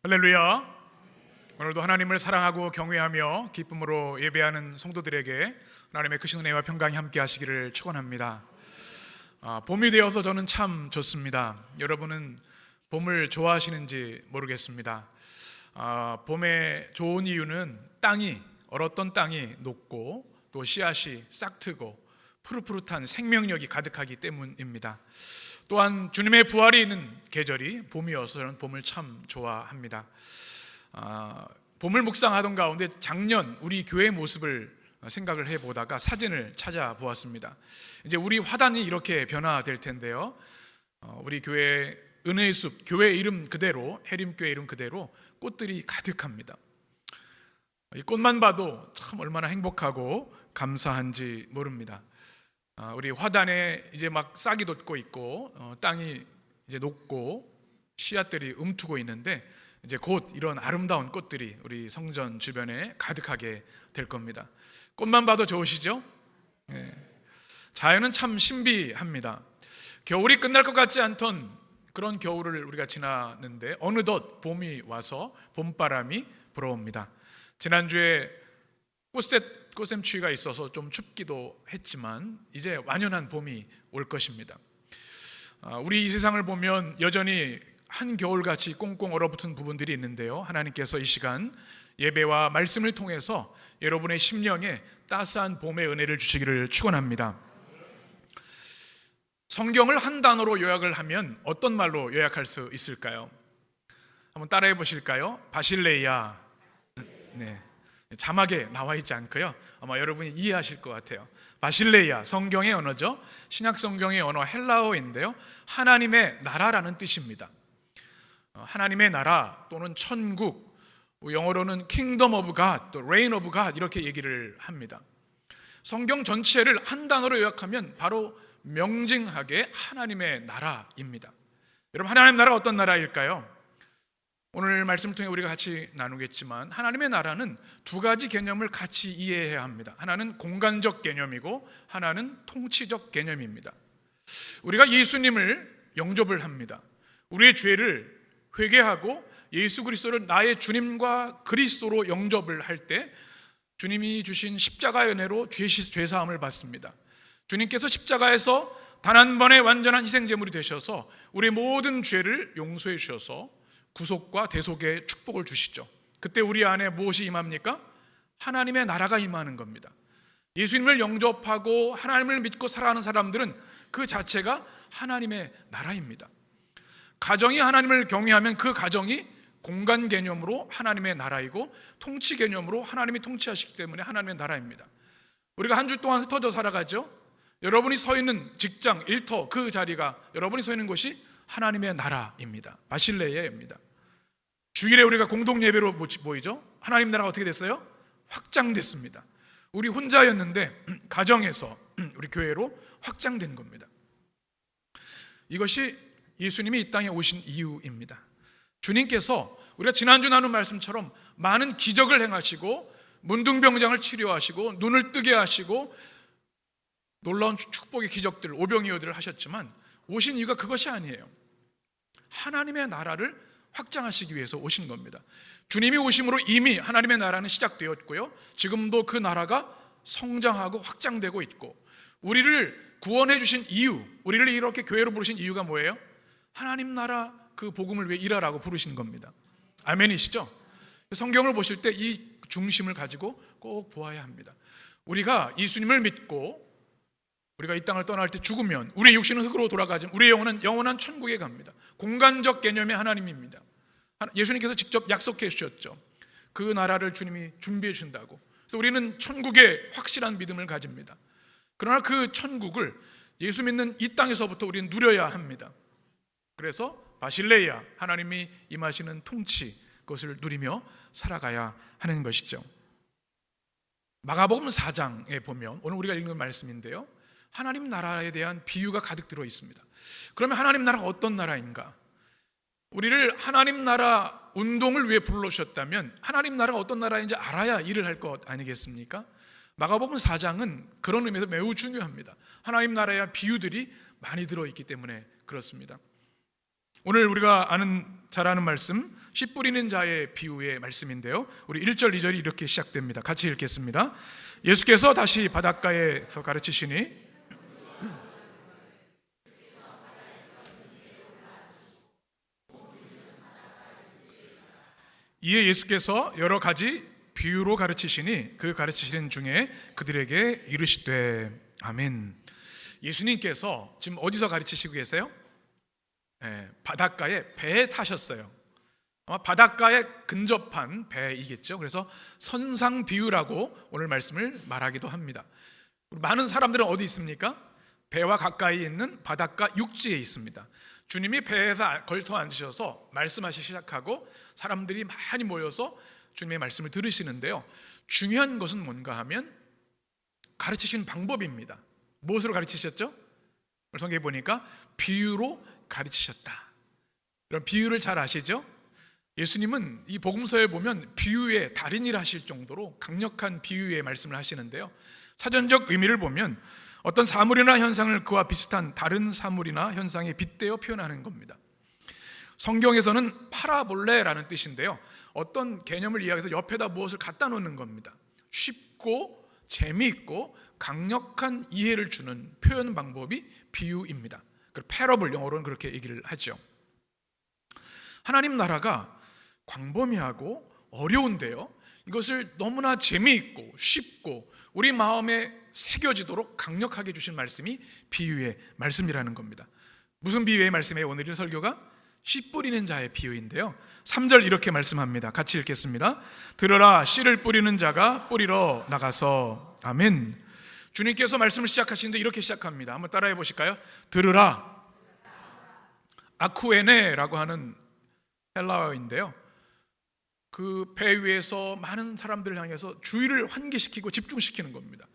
할렐루야. 오늘도 하나님을 사랑하고 경외하며 기쁨으로 예배하는 성도들에게 하나님의 크신 은혜와 평강이 함께 하시기를 축원합니다. 봄이 되어서 저는 참 좋습니다. 여러분은 봄을 좋아하시는지 모르겠습니다. 봄에 좋은 이유는 얼었던 땅이 녹고 또 씨앗이 싹트고 푸릇푸릇한 생명력이 가득하기 때문입니다. 또한 주님의 부활이 있는 계절이 봄이어서 저는 봄을 참 좋아합니다. 봄을 묵상하던 가운데 작년 우리 교회 모습을 생각을 해보다가 사진을 찾아보았습니다. 이제 우리 화단이 이렇게 변화될 텐데요. 우리 교회 은혜의 숲, 교회 이름 그대로, 해림교회 이름 그대로 꽃들이 가득합니다. 이 꽃만 봐도 참 얼마나 행복하고 감사한지 모릅니다. 우리 화단에 이제 막 싹이 돋고 있고 땅이 이제 녹고 씨앗들이 움트고 있는데 이제 곧 이런 아름다운 꽃들이 우리 성전 주변에 가득하게 될 겁니다. 꽃만 봐도 좋으시죠? 네. 자연은 참 신비합니다. 겨울이 끝날 것 같지 않던 그런 겨울을 우리가 지나는데 어느덧 봄이 와서 봄바람이 불어옵니다. 지난주에 꽃샘추위가 있어서 좀 춥기도 했지만 이제 완연한 봄이 올 것입니다. 우리 이 세상을 보면 여전히 한겨울같이 꽁꽁 얼어붙은 부분들이 있는데요, 하나님께서 이 시간 예배와 말씀을 통해서 여러분의 심령에 따스한 봄의 은혜를 주시기를 축원합니다. 성경을 한 단어로 요약을 하면 어떤 말로 요약할 수 있을까요? 한번 따라해 보실까요? 바실레이아. 네, 자막에 나와 있지 않고요, 아마 여러분이 이해하실 것 같아요. 바실레이아, 성경의 언어죠. 신약 성경의 언어 헬라어인데요, 하나님의 나라라는 뜻입니다. 하나님의 나라 또는 천국, 영어로는 Kingdom of God, 또 Reign of God 이렇게 얘기를 합니다. 성경 전체를 한 단어로 요약하면 바로 명징하게 하나님의 나라입니다. 여러분, 하나님의 나라가 어떤 나라일까요? 오늘 말씀을 통해 우리가 같이 나누겠지만 하나님의 나라는 두 가지 개념을 같이 이해해야 합니다. 하나는 공간적 개념이고 하나는 통치적 개념입니다. 우리가 예수님을 영접을 합니다. 우리의 죄를 회개하고 예수 그리스도를 나의 주님과 그리스도로 영접을 할 때 주님이 주신 십자가의 은혜로 죄사함을 받습니다. 주님께서 십자가에서 단 한 번의 완전한 희생제물이 되셔서 우리의 모든 죄를 용서해 주셔서 구속과 대속의 축복을 주시죠. 그때 우리 안에 무엇이 임합니까? 하나님의 나라가 임하는 겁니다. 예수님을 영접하고 하나님을 믿고 살아가는 사람들은 그 자체가 하나님의 나라입니다. 가정이 하나님을 경외하면 그 가정이 공간 개념으로 하나님의 나라이고 통치 개념으로 하나님이 통치하시기 때문에 하나님의 나라입니다. 우리가 한 주 동안 흩어져 살아가죠. 여러분이 서 있는 직장, 일터, 그 자리가, 여러분이 서 있는 곳이 하나님의 나라입니다. 바실레이아입니다. 주일에 우리가 공동 예배로 모이죠. 하나님 나라가 어떻게 됐어요? 확장됐습니다. 우리 혼자였는데 가정에서 우리 교회로 확장된 겁니다. 이것이 예수님이 이 땅에 오신 이유입니다. 주님께서 우리가 지난주 나눈 말씀처럼 많은 기적을 행하시고 문둥병장을 치료하시고 눈을 뜨게 하시고 놀라운 축복의 기적들, 오병이어들을 하셨지만 오신 이유가 그것이 아니에요. 하나님의 나라를 확장하시기 위해서 오신 겁니다. 주님이 오심으로 이미 하나님의 나라는 시작되었고요, 지금도 그 나라가 성장하고 확장되고 있고, 우리를 구원해 주신 이유, 우리를 이렇게 교회로 부르신 이유가 뭐예요? 하나님 나라 그 복음을 위해 일하라고 부르신 겁니다. 아멘이시죠? 성경을 보실 때 이 중심을 가지고 꼭 보아야 합니다. 우리가 예수님을 믿고 우리가 이 땅을 떠날 때 죽으면 우리의 육신은 흙으로 돌아가지만 우리의 영혼은 영원한 천국에 갑니다. 공간적 개념의 하나님입니다. 예수님께서 직접 약속해 주셨죠. 그 나라를 주님이 준비해 주신다고. 그래서 우리는 천국에 확실한 믿음을 가집니다. 그러나 그 천국을 예수 믿는 이 땅에서부터 우리는 누려야 합니다. 그래서 바실레이아, 하나님이 임하시는 통치, 그것을 누리며 살아가야 하는 것이죠. 마가복음 4장에 보면 오늘 우리가 읽는 말씀인데요, 하나님 나라에 대한 비유가 가득 들어 있습니다. 그러면 하나님 나라가 어떤 나라인가? 우리를 하나님 나라 운동을 위해 불러주셨다면 하나님 나라가 어떤 나라인지 알아야 일을 할 것 아니겠습니까? 마가복음 4장은 그런 의미에서 매우 중요합니다. 하나님 나라의 비유들이 많이 들어있기 때문에 그렇습니다. 오늘 우리가 잘 아는 말씀 씨 뿌리는 자의 비유의 말씀인데요, 우리 1절 2절이 이렇게 시작됩니다. 같이 읽겠습니다. 예수께서 다시 바닷가에서 가르치시니 이에 예수께서 여러 가지 비유로 가르치시니 그 가르치시는 중에 그들에게 이르시되. 아멘. 예수님께서 지금 어디서 가르치시고 계세요? 바닷가에 배에 타셨어요. 아마 바닷가에 근접한 배이겠죠. 그래서 선상 비유라고 오늘 말씀을 말하기도 합니다. 많은 사람들은 어디 있습니까? 배와 가까이 있는 바닷가 육지에 있습니다. 주님이 배에서 걸터 앉으셔서 말씀하시기 시작하고 사람들이 많이 모여서 주님의 말씀을 들으시는데요, 중요한 것은 뭔가 하면 가르치시는 방법입니다. 무엇으로 가르치셨죠? 성경에 보니까 비유로 가르치셨다. 이런 비유를 잘 아시죠? 예수님은 이 복음서에 보면 비유의 달인이라 하실 정도로 강력한 비유의 말씀을 하시는데요, 사전적 의미를 보면 어떤 사물이나 현상을 그와 비슷한 다른 사물이나 현상에 빗대어 표현하는 겁니다. 성경에서는 파라볼레라는 뜻인데요, 어떤 개념을 이야기해서 옆에다 무엇을 갖다 놓는 겁니다. 쉽고 재미있고 강력한 이해를 주는 표현 방법이 비유입니다. 패러블, 영어로는 그렇게 얘기를 하죠. 하나님 나라가 광범위하고 어려운데요, 이것을 너무나 재미있고 쉽고 우리 마음에 새겨지도록 강력하게 주신 말씀이 비유의 말씀이라는 겁니다. 무슨 비유의 말씀이에요? 오늘의 설교가 씨 뿌리는 자의 비유인데요, 3절 이렇게 말씀합니다. 같이 읽겠습니다. 들으라, 씨를 뿌리는 자가 뿌리러 나가서. 아멘. 주님께서 말씀을 시작하시는데 이렇게 시작합니다. 한번 따라해 보실까요? 들으라. 아쿠에네라고 하는 헬라어인데요, 그 배 위에서 많은 사람들을 향해서 주의를 환기시키고 집중시키는 겁니다.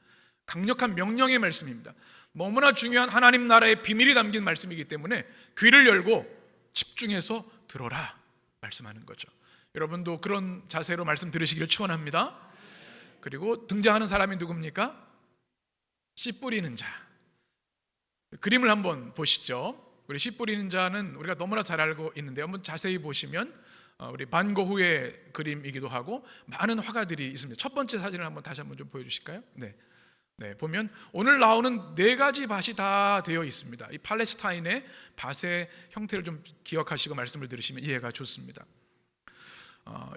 강력한 명령의 말씀입니다. 너무나 중요한 하나님 나라의 비밀이 담긴 말씀이기 때문에 귀를 열고 집중해서 들어라 말씀하는 거죠. 여러분도 그런 자세로 말씀 들으시기를 축원합니다. 그리고 등장하는 사람이 누굽니까? 씨 뿌리는 자. 그림을 한번 보시죠. 우리 씨 뿌리는 자는 우리가 너무나 잘 알고 있는데, 한번 자세히 보시면 우리 반 고흐의 그림이기도 하고 많은 화가들이 있습니다. 첫 번째 사진을 한번 다시 한번 좀 보여주실까요? 네, 보면 오늘 나오는 4가지 밭이 다 되어 있습니다. 이 팔레스타인의 밭의 형태를 좀 기억하시고 말씀을 들으시면 이해가 좋습니다.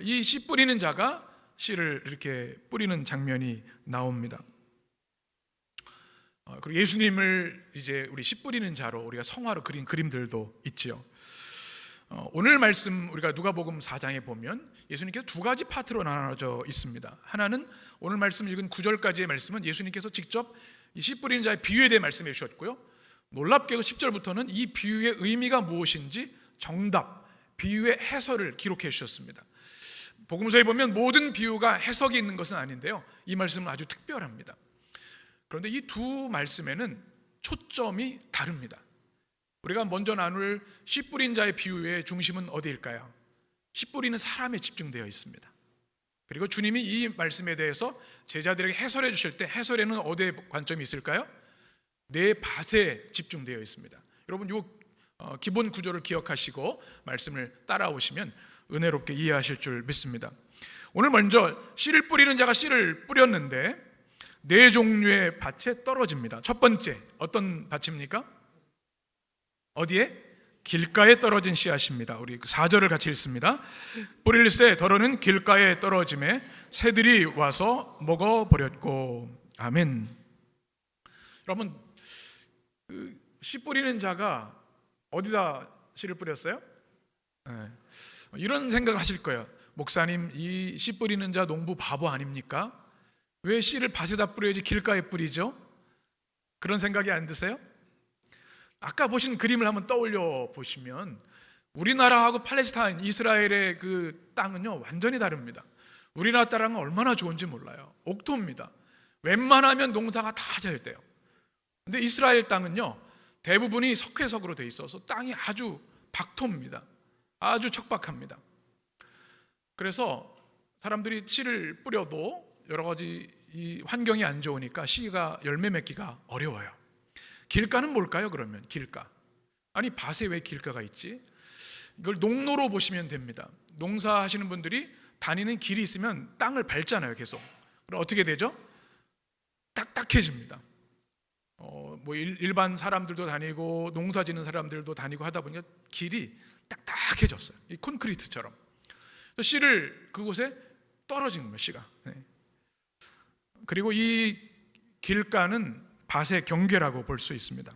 이 씨 뿌리는 자가 씨를 이렇게 뿌리는 장면이 나옵니다. 그리고 예수님을 이제 우리 씨 뿌리는 자로 우리가 성화로 그린 그림들도 있지요. 오늘 말씀 우리가 누가복음 4장에 보면 예수님께서 2가지 파트로 나눠져 있습니다. 하나는 오늘 말씀 읽은 9절까지의 말씀은 예수님께서 직접 이 씨 뿌리는 자의 비유에 대해 말씀해 주셨고요, 놀랍게도 10절부터는 이 비유의 의미가 무엇인지 정답, 비유의 해설을 기록해 주셨습니다. 복음서에 보면 모든 비유가 해석이 있는 것은 아닌데요, 이 말씀은 아주 특별합니다. 그런데 이 두 말씀에는 초점이 다릅니다. 우리가 먼저 나눌 씨 뿌린 자의 비유의 중심은 어디일까요? 씨 뿌리는 사람에 집중되어 있습니다. 그리고 주님이 이 말씀에 대해서 제자들에게 해설해 주실 때 해설에는 어디에 관점이 있을까요? 내 밭에 집중되어 있습니다. 여러분 이 기본 구조를 기억하시고 말씀을 따라오시면 은혜롭게 이해하실 줄 믿습니다. 오늘 먼저 씨를 뿌리는 자가 씨를 뿌렸는데 4종류의 밭에 떨어집니다. 첫 번째, 어떤 밭입니까? 어디에? 길가에 떨어진 씨앗입니다. 우리 4절을 같이 읽습니다. 뿌릴새 더러는 길가에 떨어짐에 새들이 와서 먹어버렸고. 아멘. 여러분, 씨 뿌리는 자가 어디다 씨를 뿌렸어요? 이런 생각을 하실 거예요. 목사님, 이 씨 뿌리는 자 농부 바보 아닙니까? 왜 씨를 밭에다 뿌려야지 길가에 뿌리죠? 그런 생각이 안 드세요? 아까 보신 그림을 한번 떠올려 보시면 우리나라하고 팔레스타인, 이스라엘의 그 땅은요 완전히 다릅니다. 우리나라 땅은 얼마나 좋은지 몰라요. 옥토입니다. 웬만하면 농사가 다 잘 돼요. 근데 이스라엘 땅은요 대부분이 석회석으로 돼 있어서 땅이 아주 박토입니다. 아주 척박합니다. 그래서 사람들이 씨를 뿌려도 여러 가지 이 환경이 안 좋으니까 씨가 열매 맺기가 어려워요. 길가는 뭘까요? 그러면 길가. 아니 밭에 왜 길가가 있지? 이걸 농로로 보시면 됩니다. 농사하시는 분들이 다니는 길이 있으면 땅을 밟잖아요, 계속. 그럼 어떻게 되죠? 딱딱해집니다. 일반 사람들도 다니고 농사 짓는 사람들도 다니고 하다 보니까 길이 딱딱해졌어요. 이 콘크리트처럼. 씨를 그곳에 떨어진 겁니다, 씨가. 그리고 이 길가는 밭의 경계라고 볼 수 있습니다.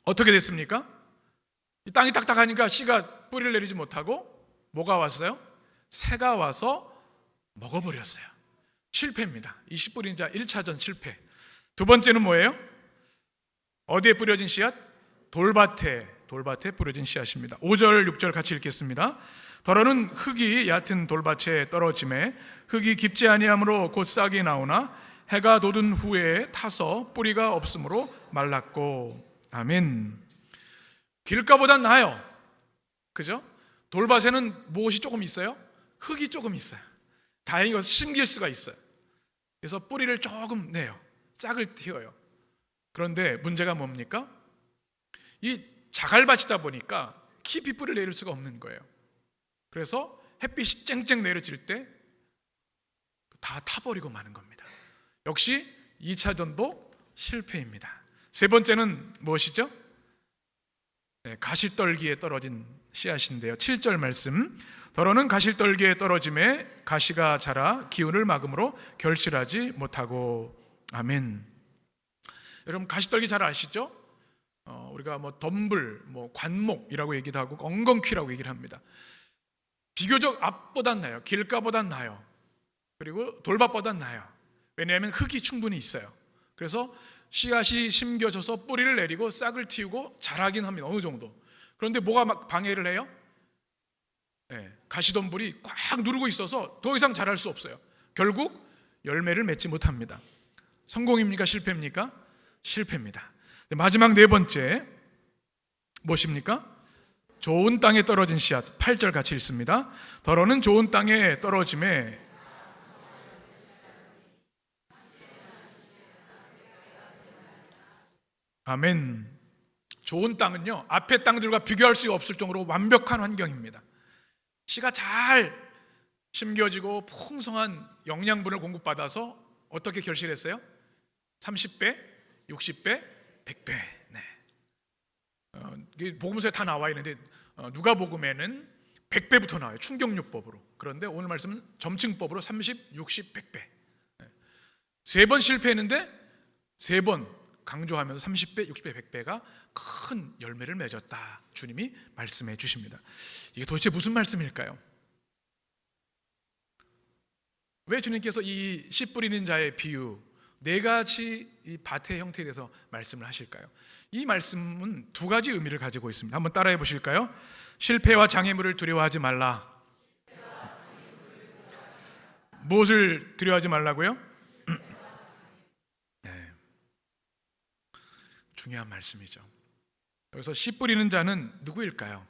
어떻게 됐습니까? 이 땅이 딱딱하니까 씨가 뿌리를 내리지 못하고 뭐가 왔어요? 새가 와서 먹어버렸어요. 실패입니다. 이 씨 뿌린 자 1차전 실패. 두 번째는 뭐예요? 어디에 뿌려진 씨앗? 돌밭에 뿌려진 씨앗입니다. 5절 6절 같이 읽겠습니다. 더러는 흙이 얕은 돌밭에 떨어짐에 흙이 깊지 아니하므로 곧 싹이 나오나 해가 돋은 후에 타서 뿌리가 없으므로 말랐고. 아멘. 길가보단 나아요. 그죠? 돌밭에는 무엇이 조금 있어요? 흙이 조금 있어요. 다행히 이것을 심길 수가 있어요. 그래서 뿌리를 조금 내요. 짝을 틔워요. 그런데 문제가 뭡니까? 이 자갈밭이다 보니까 깊이 뿌리를 내릴 수가 없는 거예요. 그래서 햇빛이 쨍쨍 내려질 때 다 타버리고 마는 겁니다. 역시 2차전도 실패입니다. 세 번째는 무엇이죠? 가시떨기에 떨어진 씨앗인데요. 7절 말씀. 더러는 가시떨기에 떨어짐에 가시가 자라 기운을 막음으로 결실하지 못하고. 아멘. 여러분 가시떨기 잘 아시죠? 우리가 덤불, 관목이라고 얘기도 하고 엉겅퀴라고 얘기를 합니다. 비교적 앞보단 나아요. 길가보단 나아요. 그리고 돌밭보단 나아요. 왜냐하면 흙이 충분히 있어요. 그래서 씨앗이 심겨져서 뿌리를 내리고 싹을 틔우고 자라긴 합니다. 어느 정도. 그런데 뭐가 막 방해를 해요? 가시덤불이 꽉 누르고 있어서 더 이상 자랄 수 없어요. 결국 열매를 맺지 못합니다. 성공입니까? 실패입니까? 실패입니다. 마지막 네 번째 무엇입니까? 좋은 땅에 떨어진 씨앗. 8절 같이 읽습니다. 더러는 좋은 땅에 떨어짐에 아멘. 좋은 땅은요, 앞의 땅들과 비교할 수 없을 정도로 완벽한 환경입니다. 씨가 잘 심겨지고 풍성한 영양분을 공급받아서 어떻게 결실했어요? 30배, 60배, 100배. 복음서에 다 나와 있는데 누가복음에는 100배부터 나와요. 충격요법으로. 그런데 오늘 말씀은 점층법으로 30, 60, 100배. 세 번 실패했는데 세 번 강조하면서 30배, 60배, 100배가 큰 열매를 맺었다. 주님이 말씀해 주십니다. 이게 도대체 무슨 말씀일까요? 왜 주님께서 이 씨 뿌리는 자의 비유 네 가지 이 밭의 형태에 대해서 말씀을 하실까요? 이 말씀은 두 가지 의미를 가지고 있습니다. 한번 따라해 보실까요? 실패와 장애물을 두려워하지 말라. 무엇을 두려워하지 말라고요? 네, 중요한 말씀이죠. 여기서 씨 뿌리는 자는 누구일까요?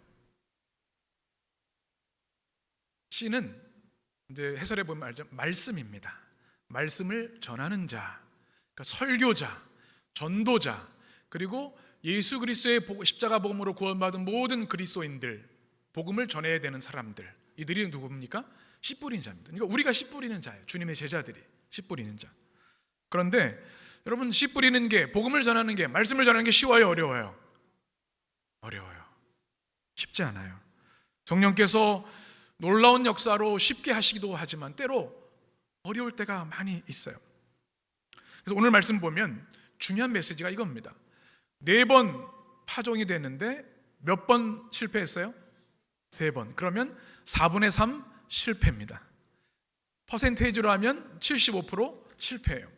씨는 이제 해설해 보면 알죠? 말씀입니다. 말씀을 전하는 자, 그러니까 설교자, 전도자, 그리고 예수 그리스도의 십자가 복음으로 구원받은 모든 그리스도인들, 복음을 전해야 되는 사람들, 이들이 누굽니까? 씨 뿌리는 자입니다. 그러니까 우리가 씨 뿌리는 자예요. 주님의 제자들이 씨 뿌리는 자. 그런데 여러분, 씨 뿌리는 게, 복음을 전하는 게, 말씀을 전하는 게 쉬워요, 어려워요? 어려워요. 쉽지 않아요. 성령께서 놀라운 역사로 쉽게 하시기도 하지만 때로 어려울 때가 많이 있어요. 그래서 오늘 말씀 보면 중요한 메시지가 이겁니다. 4번 파종이 됐는데 몇 번 실패했어요? 3번. 그러면 4분의 3 실패입니다. 퍼센테이지로 하면 75% 실패해요.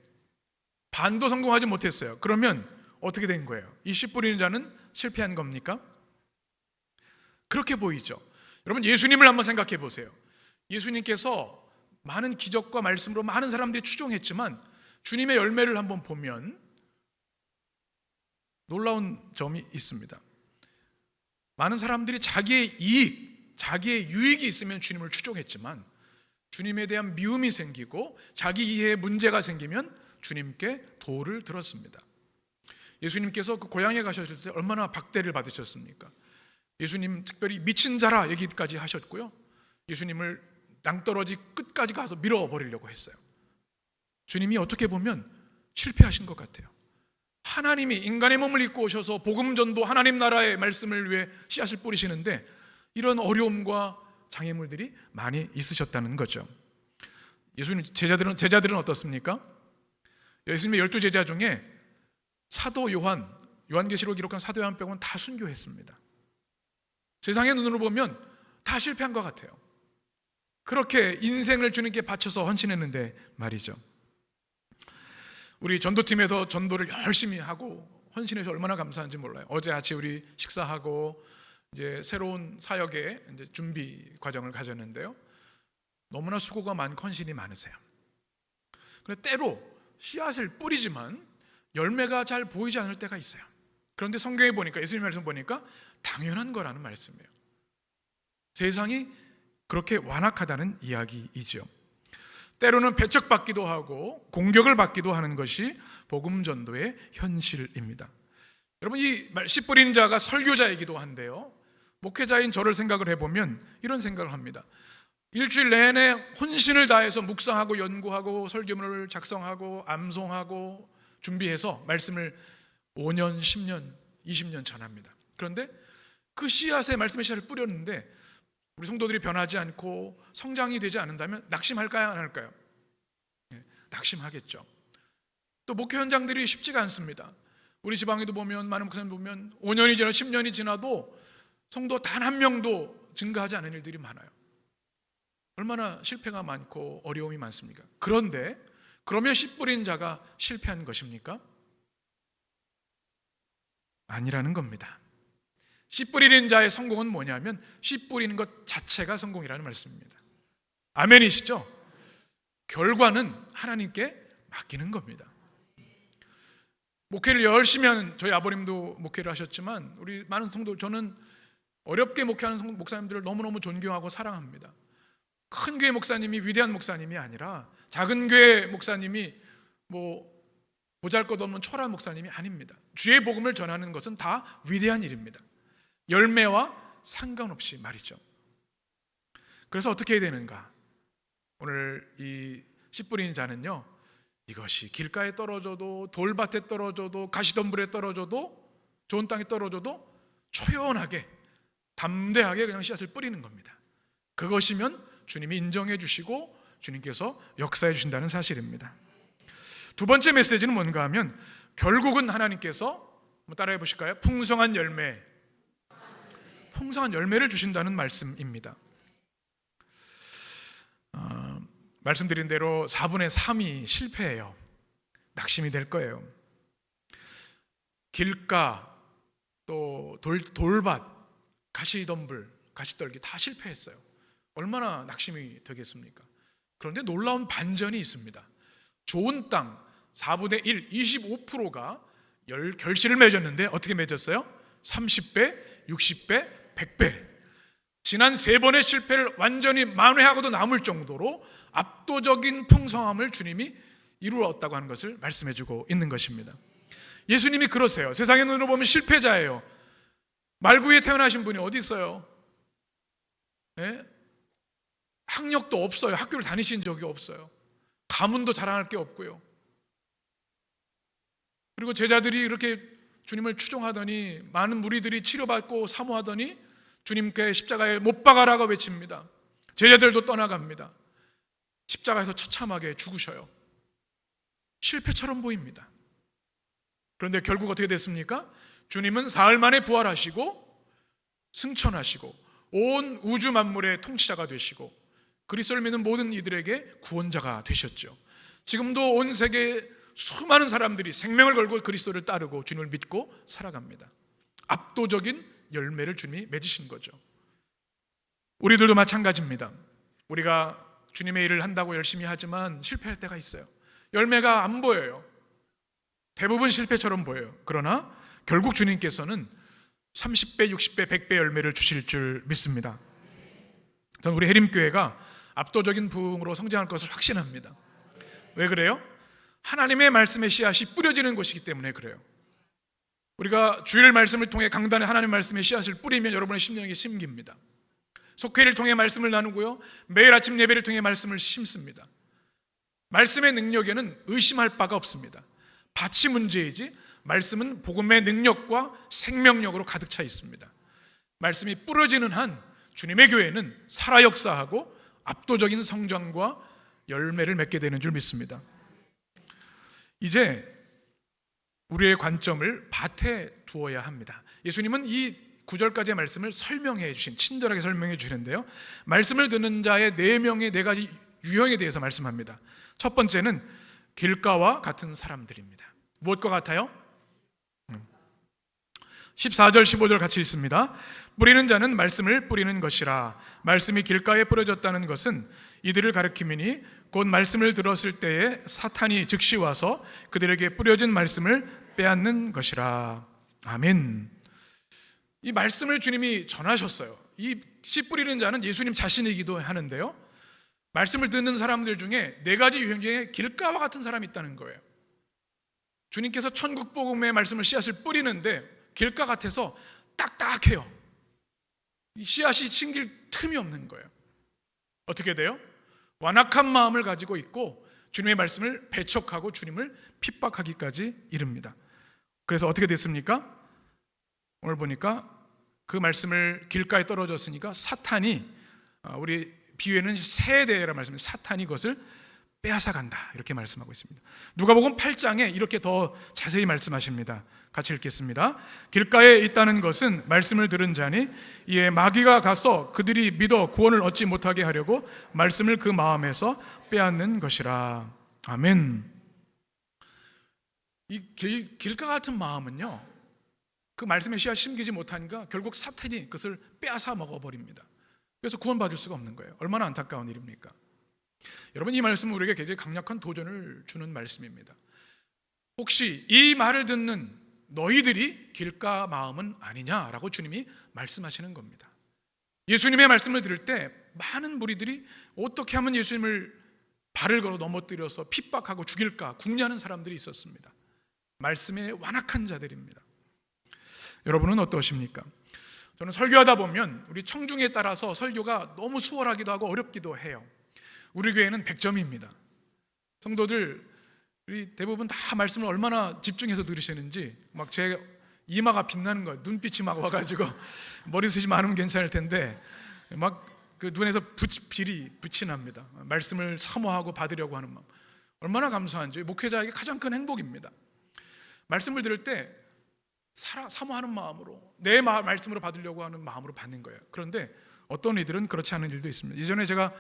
반도 성공하지 못했어요. 그러면 어떻게 된 거예요? 이 씨 뿌리는 자는 실패한 겁니까? 그렇게 보이죠. 여러분, 예수님을 한번 생각해 보세요. 예수님께서 많은 기적과 말씀으로 많은 사람들이 추종했지만 주님의 열매를 한번 보면 놀라운 점이 있습니다. 많은 사람들이 자기의 이익, 자기의 유익이 있으면 주님을 추종했지만 주님에 대한 미움이 생기고 자기 이해에 문제가 생기면 주님께 도를 들었습니다. 예수님께서 그 고향에 가셨을 때 얼마나 박대를 받으셨습니까? 예수님 특별히 미친 자라 얘기까지 하셨고요. 예수님을 낭떠러지 끝까지 가서 밀어버리려고 했어요. 주님이 어떻게 보면 실패하신 것 같아요. 하나님이 인간의 몸을 입고 오셔서 복음 전도, 하나님 나라의 말씀을 위해 씨앗을 뿌리시는데 이런 어려움과 장애물들이 많이 있으셨다는 거죠. 예수님 제자들은 어떻습니까? 예수님의 12제자 중에 사도 요한계시록 기록한 사도 요한 빼고는 다 순교했습니다. 세상의 눈으로 보면 다 실패한 것 같아요. 그렇게 인생을 주님께 바쳐서 헌신했는데 말이죠. 우리 전도팀에서 전도를 열심히 하고 헌신해서 얼마나 감사한지 몰라요. 어제 같이 우리 식사하고 이제 새로운 사역의 이제 준비 과정을 가졌는데요. 너무나 수고가 많고 헌신이 많으세요. 그런데 때로 씨앗을 뿌리지만 열매가 잘 보이지 않을 때가 있어요. 그런데 성경에 보니까, 예수님 말씀 보니까 당연한 거라는 말씀이에요. 세상이 그렇게 완악하다는 이야기이죠. 때로는 배척받기도 하고 공격을 받기도 하는 것이 복음 전도의 현실입니다. 여러분, 이 씨 뿌린 자가 설교자이기도 한데요, 목회자인 저를 생각을 해보면 이런 생각을 합니다. 일주일 내내 혼신을 다해서 묵상하고 연구하고 설교문을 작성하고 암송하고 준비해서 말씀을 5년, 10년, 20년 전합니다. 그런데 그 씨앗에 말씀의 씨앗을 뿌렸는데 우리 성도들이 변하지 않고 성장이 되지 않는다면 낙심할까요? 안 할까요? 네, 낙심하겠죠. 또 목회 현장들이 쉽지가 않습니다. 우리 지방에도 보면, 많은 목사님 보면 5년이 지나 10년이 지나도 성도 단 한 명도 증가하지 않은 일들이 많아요. 얼마나 실패가 많고 어려움이 많습니까? 그런데 그러면 씨 뿌린 자가 실패한 것입니까? 아니라는 겁니다. 씨 뿌리는 자의 성공은 뭐냐면 씨 뿌리는 것 자체가 성공이라는 말씀입니다. 아멘이시죠? 결과는 하나님께 맡기는 겁니다. 목회를 열심히 하는 저희 아버님도 목회를 하셨지만 우리 많은 성도, 저는 어렵게 목회하는 목사님들을 너무너무 존경하고 사랑합니다. 큰 교회 목사님이 위대한 목사님이 아니라 작은 교회 목사님이 보잘것없는 초라한 목사님이 아닙니다. 주의 복음을 전하는 것은 다 위대한 일입니다. 열매와 상관없이 말이죠. 그래서 어떻게 해야 되는가? 오늘 이 씨 뿌리는 자는요, 이것이 길가에 떨어져도 돌밭에 떨어져도 가시덤불에 떨어져도 좋은 땅에 떨어져도 초연하게 담대하게 그냥 씨앗을 뿌리는 겁니다. 그것이면 주님이 인정해 주시고 주님께서 역사해 주신다는 사실입니다. 두 번째 메시지는 뭔가 하면 결국은 하나님께서 한번 따라해 보실까요? 풍성한 열매를 주신다는 말씀입니다. 말씀드린 대로 4분의 3이 실패해요. 낙심이 될 거예요. 길가, 또 돌밭, 가시덤불, 가시떨기 다 실패했어요. 얼마나 낙심이 되겠습니까? 그런데 놀라운 반전이 있습니다. 좋은 땅 4분의 1, 25%가 결실을 맺었는데 어떻게 맺었어요? 30배, 60배, 100배. 지난 3번의 실패를 완전히 만회하고도 남을 정도로 압도적인 풍성함을 주님이 이루었다고 하는 것을 말씀해주고 있는 것입니다. 예수님이 그러세요. 세상의 눈으로 보면 실패자예요. 말구에 태어나신 분이 어디 있어요? 네? 학력도 없어요. 학교를 다니신 적이 없어요. 가문도 자랑할 게 없고요. 그리고 제자들이 이렇게 주님을 추종하더니 많은 무리들이 치료받고 사모하더니 주님께 십자가에 못 박아라고 외칩니다. 제자들도 떠나갑니다. 십자가에서 처참하게 죽으셔요. 실패처럼 보입니다. 그런데 결국 어떻게 됐습니까? 주님은 사흘 만에 부활하시고 승천하시고 온 우주 만물의 통치자가 되시고 그리스도를 믿는 모든 이들에게 구원자가 되셨죠. 지금도 온 세계 수많은 사람들이 생명을 걸고 그리스도를 따르고 주님을 믿고 살아갑니다. 압도적인 열매를 주님이 맺으신 거죠. 우리들도 마찬가지입니다. 우리가 주님의 일을 한다고 열심히 하지만 실패할 때가 있어요. 열매가 안 보여요. 대부분 실패처럼 보여요. 그러나 결국 주님께서는 30배, 60배, 100배 열매를 주실 줄 믿습니다. 저는 우리 해림교회가 압도적인 부흥으로 성장할 것을 확신합니다. 왜 그래요? 하나님의 말씀의 씨앗이 뿌려지는 곳이기 때문에 그래요. 우리가 주일 말씀을 통해 강단에 하나님의 말씀의 씨앗을 뿌리면 여러분의 심령이 심깁니다. 속회를 통해 말씀을 나누고요, 매일 아침 예배를 통해 말씀을 심습니다. 말씀의 능력에는 의심할 바가 없습니다. 밭이 문제이지 말씀은 복음의 능력과 생명력으로 가득 차 있습니다. 말씀이 뿌려지는 한 주님의 교회는 살아 역사하고 압도적인 성장과 열매를 맺게 되는 줄 믿습니다. 이제 우리의 관점을 밭에 두어야 합니다. 예수님은 이 9절까지의 말씀을 설명해 주신, 친절하게 설명해 주시는데요, 말씀을 듣는 자의 4명의 4가지 유형에 대해서 말씀합니다. 첫 번째는 길가와 같은 사람들입니다. 무엇과 같아요? 14절 15절 같이 읽습니다. 뿌리는 자는 말씀을 뿌리는 것이라. 말씀이 길가에 뿌려졌다는 것은 이들을 가리킴이니 곧 말씀을 들었을 때에 사탄이 즉시 와서 그들에게 뿌려진 말씀을 빼앗는 것이라. 아멘. 이 말씀을 주님이 전하셨어요. 이 씨 뿌리는 자는 예수님 자신이기도 하는데요, 말씀을 듣는 사람들 중에 4가지 유형 중에 길가와 같은 사람이 있다는 거예요. 주님께서 천국 복음의 말씀을 씨앗을 뿌리는데 길가 같아서 딱딱해요. 이 씨앗이 튕길 틈이 없는 거예요. 어떻게 돼요? 완악한 마음을 가지고 있고 주님의 말씀을 배척하고 주님을 핍박하기까지 이릅니다. 그래서 어떻게 됐습니까? 오늘 보니까 그 말씀을 길가에 떨어졌으니까 사탄이, 우리 비유에는 세대라는 말씀입니다. 사탄이 그것을 빼앗아 간다, 이렇게 말씀하고 있습니다. 누가복음 8장에 이렇게 더 자세히 말씀하십니다. 같이 읽겠습니다. 길가에 있다는 것은 말씀을 들은 자니 이에 마귀가 가서 그들이 믿어 구원을 얻지 못하게 하려고 말씀을 그 마음에서 빼앗는 것이라. 아멘. 이 길가 같은 마음은요, 그 말씀의 씨앗 심기지 못하니까 결국 사탄이 그것을 빼앗아 먹어버립니다. 그래서 구원받을 수가 없는 거예요. 얼마나 안타까운 일입니까? 여러분, 이 말씀은 우리에게 굉장히 강력한 도전을 주는 말씀입니다. 혹시 이 말을 듣는 너희들이 길가 마음은 아니냐라고 주님이 말씀하시는 겁니다. 예수님의 말씀을 들을 때 많은 무리들이 어떻게 하면 예수님을 발을 걸어 넘어뜨려서 핍박하고 죽일까 궁리하는 사람들이 있었습니다. 말씀의 완악한 자들입니다. 여러분은 어떠십니까? 저는 설교하다 보면 우리 청중에 따라서 설교가 너무 수월하기도 하고 어렵기도 해요. 우리 교회는 100점입니다. 성도들 우리 대부분 다 말씀을 얼마나 집중해서 들으시는지 막 제 이마가 빛나는 거예요. 눈빛이 막 와가지고 머리숱이 많으면 괜찮을 텐데 막 그 눈에서 빛이 납니다. 말씀을 사모하고 받으려고 하는 마음, 얼마나 감사한지. 목회자에게 가장 큰 행복입니다. 말씀을 들을 때 사모하는 마음으로, 내 말씀으로 받으려고 하는 마음으로 받는 거예요. 그런데 어떤 이들은 그렇지 않은 일도 있습니다. 예전에 제가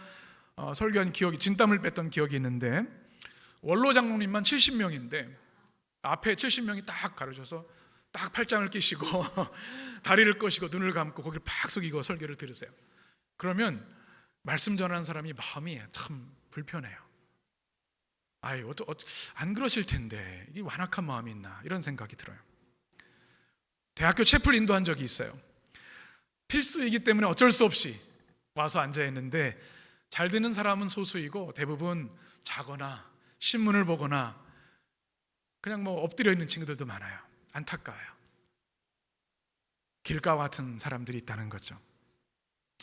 설교한 기억이, 진땀을 뺐던 기억이 있는데, 원로 장로님만 70명인데 앞에 70명이 딱 가르쳐서 딱 팔짱을 끼시고 다리를 꺼시고 눈을 감고 거기를 팍 숙이고 설교를 들으세요. 그러면 말씀 전하는 사람이 마음이 참 불편해요. 안 그러실 텐데 이게 완악한 마음이 있나, 이런 생각이 들어요. 대학교 채플 인도한 적이 있어요. 필수이기 때문에 어쩔 수 없이 와서 앉아있는데 잘 듣는 사람은 소수이고 대부분 자거나 신문을 보거나 그냥 엎드려 있는 친구들도 많아요. 안타까워요. 길가와 같은 사람들이 있다는 거죠.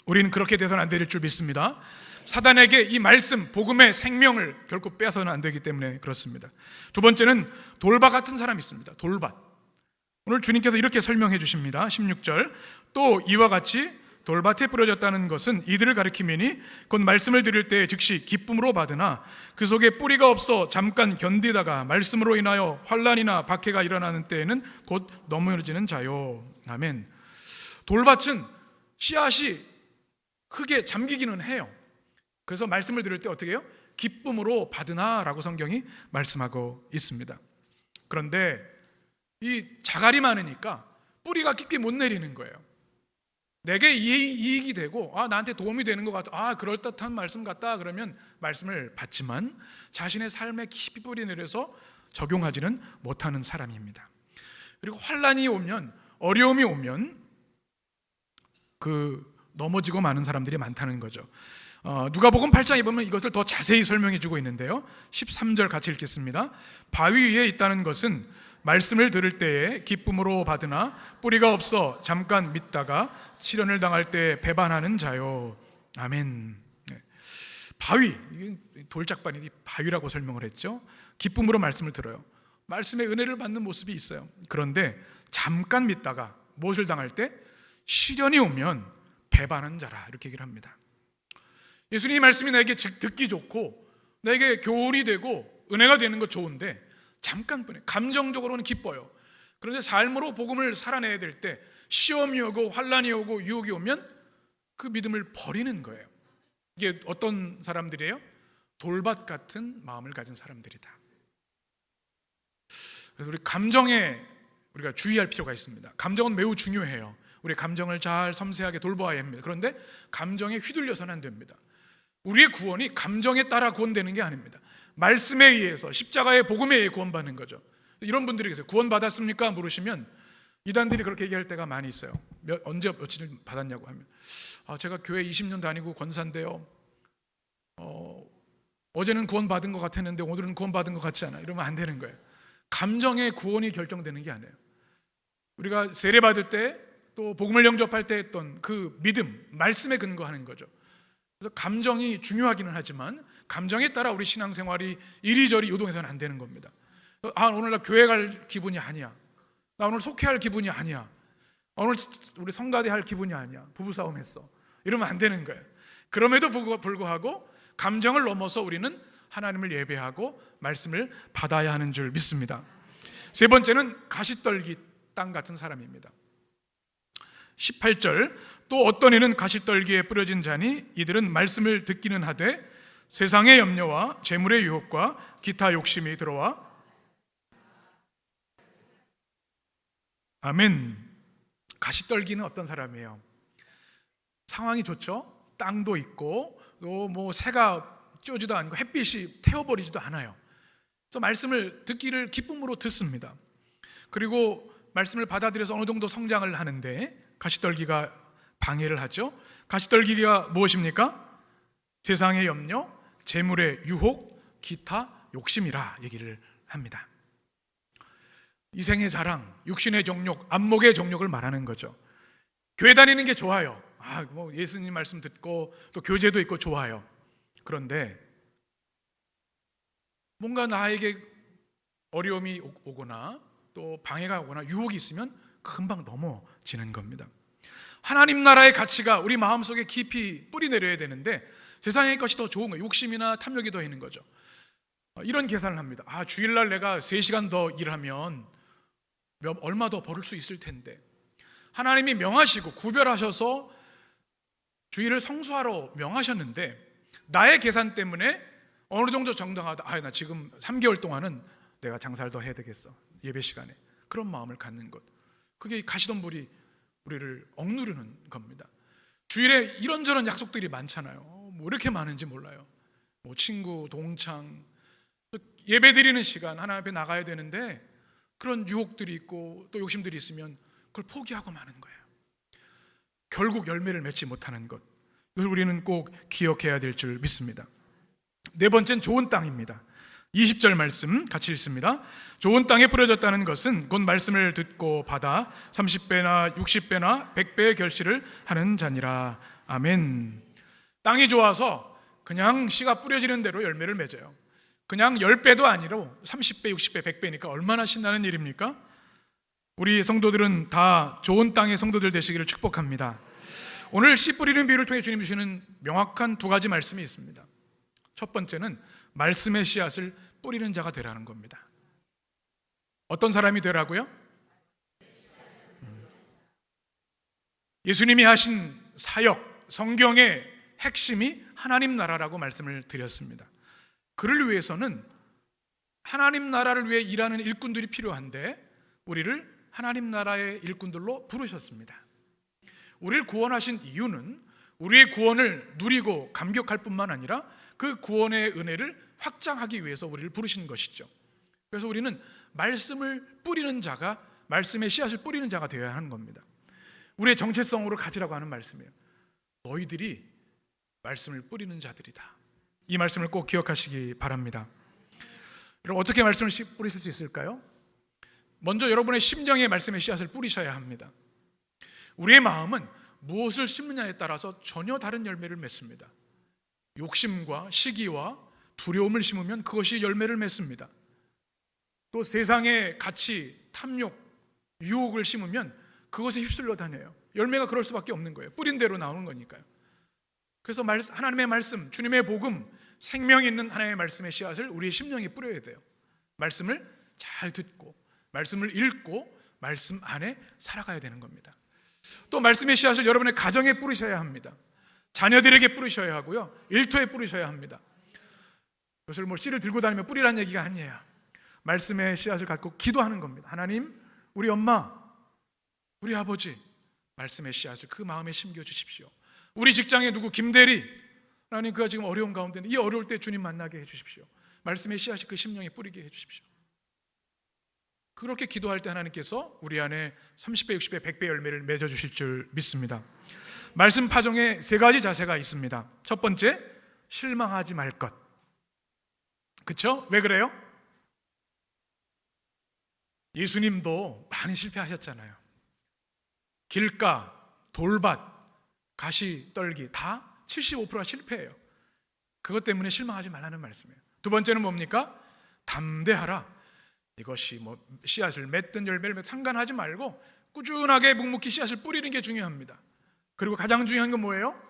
우리는 그렇게 돼서는 안 될 줄 믿습니다. 사단에게 이 말씀, 복음의 생명을 결코 빼앗아서는 안 되기 때문에 그렇습니다. 두 번째는 돌밭 같은 사람이 있습니다. 돌밭. 오늘 주님께서 이렇게 설명해 주십니다. 16절. 또 이와 같이 돌밭에 뿌려졌다는 것은 이들을 가리킴이니 곧 말씀을 들을 때 즉시 기쁨으로 받으나 그 속에 뿌리가 없어 잠깐 견디다가 말씀으로 인하여 환난이나 박해가 일어나는 때에는 곧 넘어지는 자요. 아멘. 돌밭은 씨앗이 흙에 잠기기는 해요. 그래서 말씀을 들을 때 어떻게 해요? 기쁨으로 받으나 라고 성경이 말씀하고 있습니다. 그런데 이 자갈이 많으니까 뿌리가 깊이 못 내리는 거예요. 내게 이익이 되고 나한테 도움이 되는 것 같아, 그럴듯한 말씀 같다 그러면 말씀을 받지만 자신의 삶에 깊이 뿌리 내려서 적용하지는 못하는 사람입니다. 그리고 환난이 오면, 어려움이 오면 넘어지고 마는 사람들이 많다는 거죠. 누가복음 8장에 보면 이것을 더 자세히 설명해 주고 있는데요, 13절 같이 읽겠습니다. 바위 위에 있다는 것은 말씀을 들을 때에 기쁨으로 받으나 뿌리가 없어 잠깐 믿다가 시련을 당할 때 배반하는 자요. 아멘. 네. 바위, 돌짝반이 바위라고 설명을 했죠. 기쁨으로 말씀을 들어요. 말씀의 은혜를 받는 모습이 있어요. 그런데 잠깐 믿다가 무엇을 당할 때? 시련이 오면 배반하는 자라, 이렇게 얘기를 합니다. 예수님의 말씀이 나에게 듣기 좋고 나에게 교훈이 되고 은혜가 되는 것 좋은데 잠깐뿐에 감정적으로는 기뻐요. 그런데 삶으로 복음을 살아내야 될 때 시험이 오고 환난이 오고 유혹이 오면 그 믿음을 버리는 거예요. 이게 어떤 사람들이에요? 돌밭 같은 마음을 가진 사람들이다. 그래서 우리 감정에 우리가 주의할 필요가 있습니다. 감정은 매우 중요해요. 우리 감정을 잘 섬세하게 돌보아야 합니다. 그런데 감정에 휘둘려서는 안 됩니다. 우리의 구원이 감정에 따라 구원되는 게 아닙니다. 말씀에 의해서 십자가의 복음에 의해 구원받는 거죠. 이런 분들이 계세요. 구원받았습니까? 물으시면 이단들이 그렇게 얘기할 때가 많이 있어요. 언제 며칠 받았냐고 하면 제가 교회 20년 다니고 권사인데요, 어제는 구원받은 것 같았는데 오늘은 구원받은 것 같지 않아. 이러면 안 되는 거예요. 감정의 구원이 결정되는 게 아니에요. 우리가 세례받을 때 또 복음을 영접할 때 했던 그 믿음, 말씀에 근거하는 거죠. 그래서 감정이 중요하기는 하지만 감정에 따라 우리 신앙생활이 이리저리 요동해서는 안 되는 겁니다. 오늘 나 교회 갈 기분이 아니야. 나 오늘 속회할 기분이 아니야. 오늘 우리 성가대 할 기분이 아니야. 부부싸움 했어. 이러면 안 되는 거예요. 그럼에도 불구하고 감정을 넘어서 우리는 하나님을 예배하고 말씀을 받아야 하는 줄 믿습니다. 세 번째는 가시떨기 땅 같은 사람입니다. 18절, 또 어떤 이는 가시떨기에 뿌려진 자니 이들은 말씀을 듣기는 하되 세상의 염려와 재물의 유혹과 기타 욕심이 들어와. 아멘. 가시떨기는 어떤 사람이에요? 상황이 좋죠? 땅도 있고 또 뭐 새가 쪄지도 않고 햇빛이 태워버리지도 않아요. 그래서 말씀을 듣기를 기쁨으로 듣습니다. 그리고 말씀을 받아들여서 어느 정도 성장을 하는데 가시떨기가 방해를 하죠. 가시떨기가 무엇입니까? 세상의 염려, 재물의 유혹, 기타 욕심이라 얘기를 합니다. 이생의 자랑, 육신의 정욕, 안목의 정욕을 말하는 거죠. 교회 다니는 게 좋아요. 뭐 예수님 말씀 듣고 또 교제도 있고 좋아요. 그런데 뭔가 나에게 어려움이 오거나 또 방해가 오거나 유혹이 있으면 금방 넘어지는 겁니다. 하나님 나라의 가치가 우리 마음속에 깊이 뿌리 내려야 되는데 세상의 것이 더 좋은 거예요. 욕심이나 탐욕이 더 있는 거죠. 이런 계산을 합니다. 주일날 내가 3시간 더 일하면 얼마 더 벌을 수 있을 텐데, 하나님이 명하시고 구별하셔서 주일을 성수하러 명하셨는데 나의 계산 때문에 어느 정도 정당하다, 나 지금 3개월 동안은 내가 장사를 더 해야 되겠어, 예배 시간에. 그런 마음을 갖는 것, 그게 가시덤불이 우리를 억누르는 겁니다. 주일에 이런저런 약속들이 많잖아요. 뭐 이렇게 많은지 몰라요. 뭐 친구, 동창, 예배 드리는 시간 하나님 앞에 나가야 되는데 그런 유혹들이 있고 또 욕심들이 있으면 그걸 포기하고 마는 거예요. 결국 열매를 맺지 못하는 것, 이걸 우리는 꼭 기억해야 될 줄 믿습니다. 네 번째는 좋은 땅입니다. 20절 말씀 같이 읽습니다. 좋은 땅에 뿌려졌다는 것은 곧 말씀을 듣고 받아 30배나 60배나 100배의 결실을 하는 자니라. 아멘. 땅이 좋아서 그냥 씨가 뿌려지는 대로 열매를 맺어요. 그냥 10배도 아니라 30배, 60배, 100배니까 얼마나 신나는 일입니까? 우리 성도들은 다 좋은 땅의 성도들 되시기를 축복합니다. 오늘 씨 뿌리는 비유를 통해 주님 주시는 명확한 2가지 말씀이 있습니다. 첫 번째는 말씀의 씨앗을 뿌리는 자가 되라는 겁니다. 어떤 사람이 되라고요? 예수님이 하신 사역, 성경의 핵심이 하나님 나라라고 말씀을 드렸습니다. 그를 위해서는 하나님 나라를 위해 일하는 일꾼들이 필요한데 우리를 하나님 나라의 일꾼들로 부르셨습니다. 우리를 구원하신 이유는 우리의 구원을 누리고 감격할 뿐만 아니라 그 구원의 은혜를 확장하기 위해서 우리를 부르신 것이죠. 그래서 우리는 말씀을 뿌리는 자가, 말씀의 씨앗을 뿌리는 자가 되어야 하는 겁니다. 우리의 정체성으로 가지라고 하는 말씀이에요. 너희들이 말씀을 뿌리는 자들이다. 이 말씀을 꼭 기억하시기 바랍니다. 여러분, 어떻게 말씀을 뿌리실 수 있을까요? 먼저 여러분의 심령의 말씀의 씨앗을 뿌리셔야 합니다. 우리의 마음은 무엇을 심느냐에 따라서 전혀 다른 열매를 맺습니다. 욕심과 시기와 두려움을 심으면 그것이 열매를 맺습니다. 또 세상의 가치, 탐욕, 유혹을 심으면 그것에 휩쓸려 다녀요. 열매가 그럴 수밖에 없는 거예요. 뿌린 대로 나오는 거니까요. 그래서 하나님의 말씀, 주님의 복음, 생명 있는 하나님의 말씀의 씨앗을 우리의 심령에 뿌려야 돼요. 말씀을 잘 듣고 말씀을 읽고 말씀 안에 살아가야 되는 겁니다. 또 말씀의 씨앗을 여러분의 가정에 뿌리셔야 합니다. 자녀들에게 뿌리셔야 하고요, 일터에 뿌리셔야 합니다. 그것을 씨를 들고 다니며 뿌리라는 얘기가 아니에요. 말씀의 씨앗을 갖고 기도하는 겁니다. 하나님, 우리 엄마, 우리 아버지 말씀의 씨앗을 그 마음에 심겨주십시오. 우리 직장에 누구 김대리, 하나님 그가 지금 어려운 가운데 이 어려울 때 주님 만나게 해주십시오. 말씀의 씨앗이 그 심령에 뿌리게 해주십시오. 그렇게 기도할 때 하나님께서 우리 안에 30배, 60배, 100배 열매를 맺어주실 줄 믿습니다. 말씀 파종에 3가지 자세가 있습니다. 첫 번째, 실망하지 말 것. 그렇죠? 왜 그래요? 예수님도 많이 실패하셨잖아요. 길가, 돌밭, 가시떨기 다 75%가 실패해요. 그것 때문에 실망하지 말라는 말씀이에요. 두 번째는 뭡니까? 담대하라. 이것이 씨앗을 맺든 열매를 맺든 상관하지 말고 꾸준하게 묵묵히 씨앗을 뿌리는 게 중요합니다. 그리고 가장 중요한 건 뭐예요?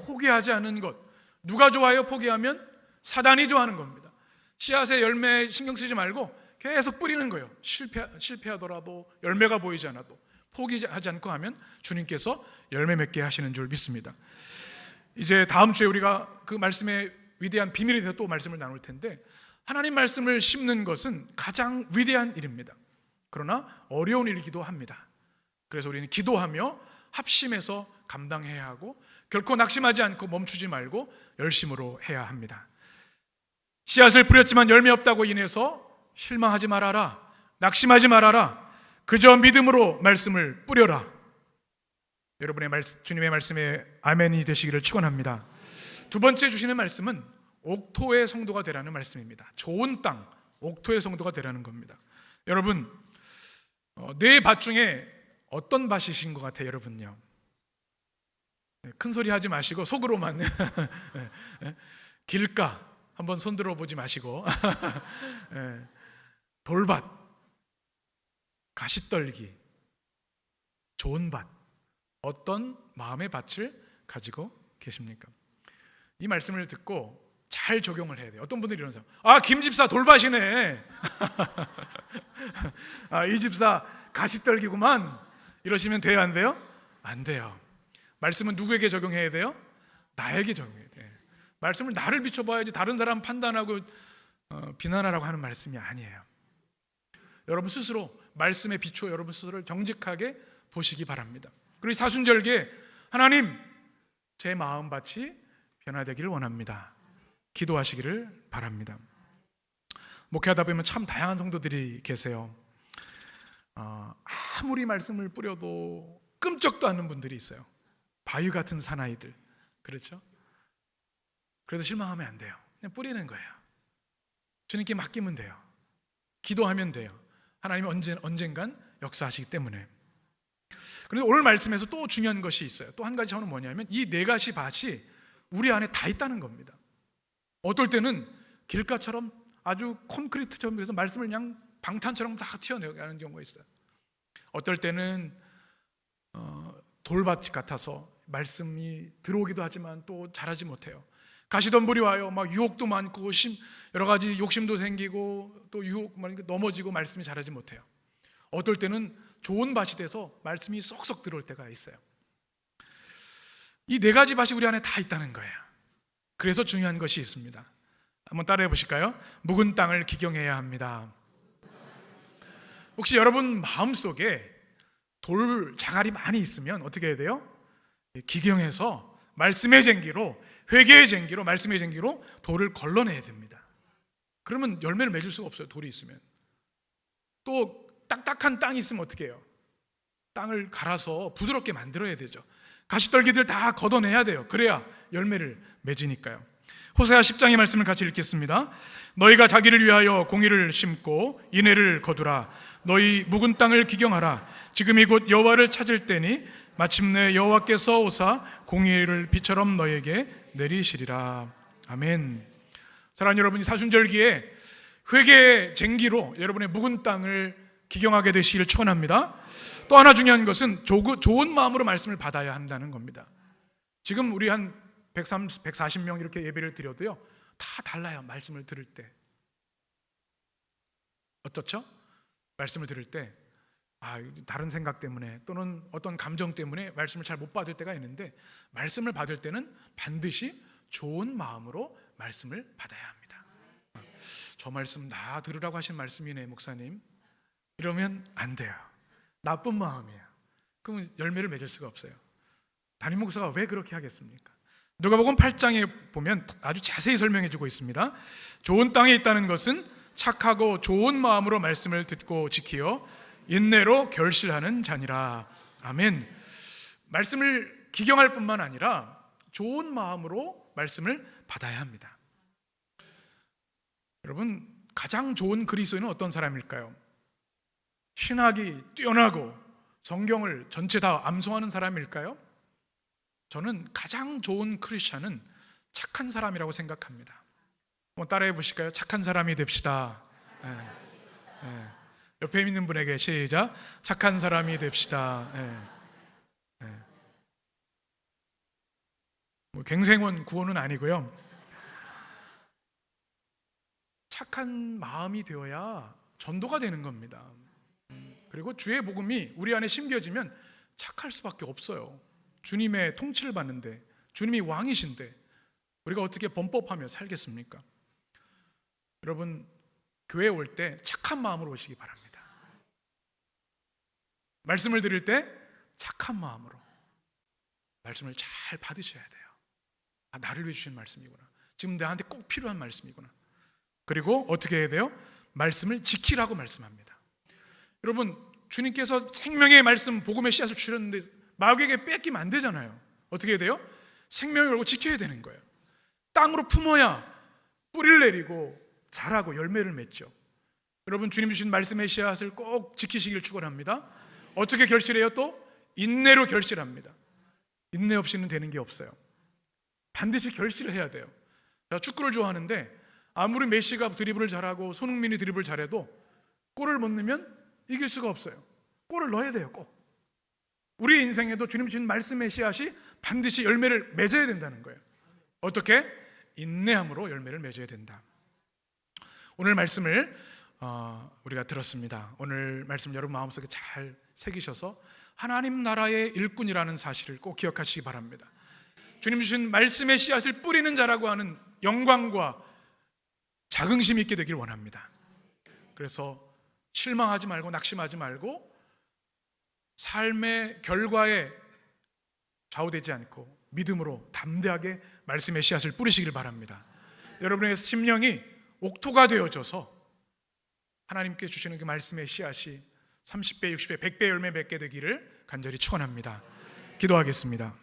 포기하지 않는 것. 누가 좋아요? 포기하면 사단이 좋아하는 겁니다. 씨앗의 열매에 신경 쓰지 말고 계속 뿌리는 거예요. 실패하더라도 열매가 보이지 않아도 포기하지 않고 하면 주님께서 열매 맺게 하시는 줄 믿습니다. 이제 다음 주에 우리가 그 말씀의 위대한 비밀에 대해서 또 말씀을 나눌 텐데, 하나님 말씀을 심는 것은 가장 위대한 일입니다. 그러나 어려운 일이기도 합니다. 그래서 우리는 기도하며 합심해서 감당해야 하고 결코 낙심하지 않고 멈추지 말고 열심으로 해야 합니다. 씨앗을 뿌렸지만 열매 없다고 인해서 실망하지 말아라, 낙심하지 말아라. 그저 믿음으로 말씀을 뿌려라. 여러분의 주님의 말씀에 아멘이 되시기를 축원합니다. 두 번째 주시는 말씀은 옥토의 성도가 되라는 말씀입니다. 좋은 땅, 옥토의 성도가 되라는 겁니다. 여러분, 네 밭 중에 어떤 밭이신 것 같아요? 여러분요, 큰 소리 하지 마시고 속으로만 길가 한번 손 들어보지 마시고 돌밭, 가시떨기, 좋은 밭, 어떤 마음의 밭을 가지고 계십니까? 이 말씀을 듣고 잘 적용을 해야 돼요. 어떤 분들이 이런 사람, 김 집사 돌밭이네. 이 집사 가시떨기구만. 이러시면 돼요, 안 돼요? 안 돼요. 말씀은 누구에게 적용해야 돼요? 나에게 적용해야 돼요. 말씀을 나를 비춰봐야지 다른 사람 판단하고 비난하라고 하는 말씀이 아니에요. 여러분 스스로 말씀에 비추어 여러분 스스로를 정직하게 보시기 바랍니다. 그리고 사순절기에 하나님, 제 마음밭이 변화되기를 원합니다. 기도하시기를 바랍니다. 목회하다 보면 참 다양한 성도들이 계세요. 아무리 말씀을 뿌려도 끔찍도 않는 분들이 있어요. 바위 같은 사나이들. 그렇죠? 그래도 실망하면 안 돼요. 그냥 뿌리는 거예요. 주님께 맡기면 돼요. 기도하면 돼요. 하나님이 언젠간 역사하시기 때문에. 그런데 오늘 말씀에서 또 중요한 것이 있어요. 또 한 가지 저는 뭐냐면 이 4가지 밭이 우리 안에 다 있다는 겁니다. 어떨 때는 길가처럼 아주 콘크리트처럼 해서 말씀을 그냥 방탄처럼 다 튀어내가는 경우가 있어요. 어떨 때는 돌밭 같아서 말씀이 들어오기도 하지만 또 잘하지 못해요. 가시덤불이 와요. 막 유혹도 많고 여러 가지 욕심도 생기고 또 유혹 넘어지고 말씀이 잘하지 못해요. 어떨 때는 좋은 밭이 돼서 말씀이 쏙쏙 들어올 때가 있어요. 이 4가지 밭이 우리 안에 다 있다는 거예요. 그래서 중요한 것이 있습니다. 한번 따라해 보실까요? 묵은 땅을 기경해야 합니다. 혹시 여러분 마음속에 돌 자갈이 많이 있으면 어떻게 해야 돼요? 기경해서 말씀의 쟁기로, 회개의 쟁기로, 말씀의 쟁기로 돌을 걸러내야 됩니다. 그러면 열매를 맺을 수가 없어요. 돌이 있으면. 또 딱딱한 땅이 있으면 어떻게 해요? 땅을 갈아서 부드럽게 만들어야 되죠. 가시떨기들 다 걷어내야 돼요. 그래야 열매를 맺으니까요. 호세아 10장의 말씀을 같이 읽겠습니다. 너희가 자기를 위하여 공의를 심고 인애를 거두라. 너희 묵은 땅을 기경하라. 지금이 곧 여호와를 찾을 때니 마침내 여호와께서 오사 공의를 비처럼 너희에게 내리시리라. 아멘. 사랑하는 여러분, 사순절기에 회개의 쟁기로 여러분의 묵은 땅을 기경하게 되시기를 축원합니다. 또 하나 중요한 것은 좋은 마음으로 말씀을 받아야 한다는 겁니다. 지금 우리 한 140명 이렇게 예배를 드려도요, 다 달라요. 말씀을 들을 때 어떻죠? 말씀을 들을 때 다른 생각 때문에 또는 어떤 감정 때문에 말씀을 잘 못 받을 때가 있는데, 말씀을 받을 때는 반드시 좋은 마음으로 말씀을 받아야 합니다. 저 말씀 나 들으라고 하신 말씀이네 목사님, 이러면 안 돼요. 나쁜 마음이에요. 그러면 열매를 맺을 수가 없어요. 담임 목사가 왜 그렇게 하겠습니까? 누가복음 8장에 보면 아주 자세히 설명해 주고 있습니다. 좋은 땅에 있다는 것은 착하고 좋은 마음으로 말씀을 듣고 지키어 인내로 결실하는 자니라. 아멘. 말씀을 기경할 뿐만 아니라 좋은 마음으로 말씀을 받아야 합니다. 여러분, 가장 좋은 그리스도인은 어떤 사람일까요? 신학이 뛰어나고 성경을 전체 다 암송하는 사람일까요? 저는 가장 좋은 크리스찬은 착한 사람이라고 생각합니다. 한번 따라해 보실까요? 착한 사람이 됩시다. 옆에 있는 분에게 시작. 착한 사람이 됩시다. 갱생원 구호는 아니고요. 착한 마음이 되어야 전도가 되는 겁니다. 그리고 주의 복음이 우리 안에 심겨지면 착할 수밖에 없어요. 주님의 통치를 받는데, 주님이 왕이신데 우리가 어떻게 범법하며 살겠습니까? 여러분, 교회에 올 때 착한 마음으로 오시기 바랍니다. 말씀을 들을 때 착한 마음으로 말씀을 잘 받으셔야 돼요. 나를 위해 주신 말씀이구나, 지금 나한테 꼭 필요한 말씀이구나. 그리고 어떻게 해야 돼요? 말씀을 지키라고 말씀합니다. 여러분, 주님께서 생명의 말씀 복음의 씨앗을 주셨는데 마귀에게 뺏기면 안 되잖아요. 어떻게 해야 돼요? 생명을 걸고 지켜야 되는 거예요. 땅으로 품어야 뿌리를 내리고 자라고 열매를 맺죠. 여러분, 주님 주신 말씀의 씨앗을 꼭 지키시길 축원합니다. 어떻게 결실해요? 또 인내로 결실합니다. 인내 없이는 되는 게 없어요. 반드시 결실을 해야 돼요. 제가 축구를 좋아하는데 아무리 메시가 드리블을 잘하고 손흥민이 드리블을 잘해도 골을 못 넣으면 이길 수가 없어요. 골을 넣어야 돼요. 꼭. 우리 인생에도 주님 주신 말씀의 씨앗이 반드시 열매를 맺어야 된다는 거예요. 어떻게? 인내함으로 열매를 맺어야 된다. 오늘 말씀을 우리가 들었습니다. 오늘 말씀 여러분 마음속에 잘 새기셔서 하나님 나라의 일꾼이라는 사실을 꼭 기억하시기 바랍니다. 주님 주신 말씀의 씨앗을 뿌리는 자라고 하는 영광과 자긍심 있게 되길 원합니다. 그래서 실망하지 말고 낙심하지 말고 삶의 결과에 좌우되지 않고 믿음으로 담대하게 말씀의 씨앗을 뿌리시길 바랍니다. 여러분의 심령이 옥토가 되어져서 하나님께 주시는 그 말씀의 씨앗이 30배, 60배, 100배 열매 맺게 되기를 간절히 축원합니다. 기도하겠습니다.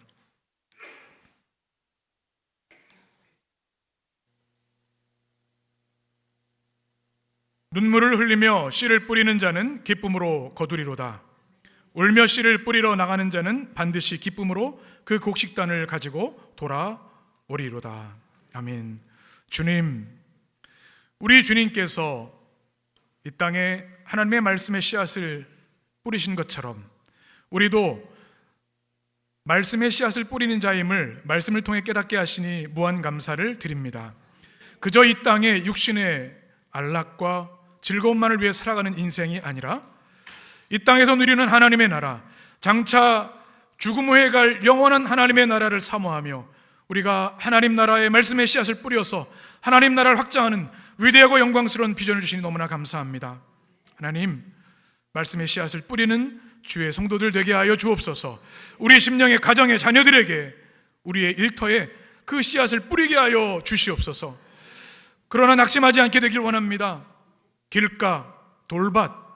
눈물을 흘리며 씨를 뿌리는 자는 기쁨으로 거두리로다. 울며 씨를 뿌리러 나가는 자는 반드시 기쁨으로 그 곡식단을 가지고 돌아오리로다. 아멘. 주님, 우리 주님께서 이 땅에 하나님의 말씀의 씨앗을 뿌리신 것처럼 우리도 말씀의 씨앗을 뿌리는 자임을 말씀을 통해 깨닫게 하시니 무한 감사를 드립니다. 그저 이 땅에 육신의 안락과 즐거움만을 위해 살아가는 인생이 아니라 이 땅에서 누리는 하나님의 나라, 장차 죽음 후에 갈 영원한 하나님의 나라를 사모하며 우리가 하나님 나라의 말씀의 씨앗을 뿌려서 하나님 나라를 확장하는 위대하고 영광스러운 비전을 주시니 너무나 감사합니다. 하나님, 말씀의 씨앗을 뿌리는 주의 성도들 되게 하여 주옵소서. 우리 심령의 가정의 자녀들에게 우리의 일터에 그 씨앗을 뿌리게 하여 주시옵소서. 그러나 낙심하지 않게 되길 원합니다. 길가, 돌밭,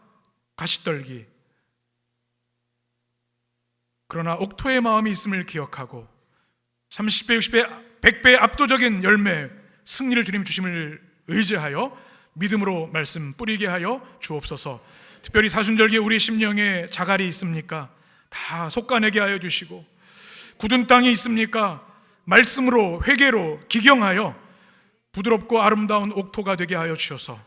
가시떨기, 그러나 옥토의 마음이 있음을 기억하고 30배, 60배, 100배의 압도적인 열매, 승리를 주님 주심을 의지하여 믿음으로 말씀 뿌리게 하여 주옵소서. 특별히 사순절기에 우리 심령에 자갈이 있습니까? 다 솎아내게 하여 주시고, 굳은 땅이 있습니까? 말씀으로 회개로 기경하여 부드럽고 아름다운 옥토가 되게 하여 주셔서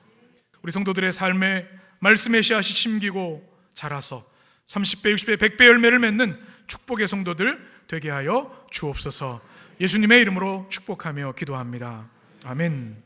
우리 성도들의 삶에 말씀의 씨앗이 심기고 자라서 30배, 60배, 100배 열매를 맺는 축복의 성도들 되게 하여 주옵소서. 예수님의 이름으로 축복하며 기도합니다. 아멘.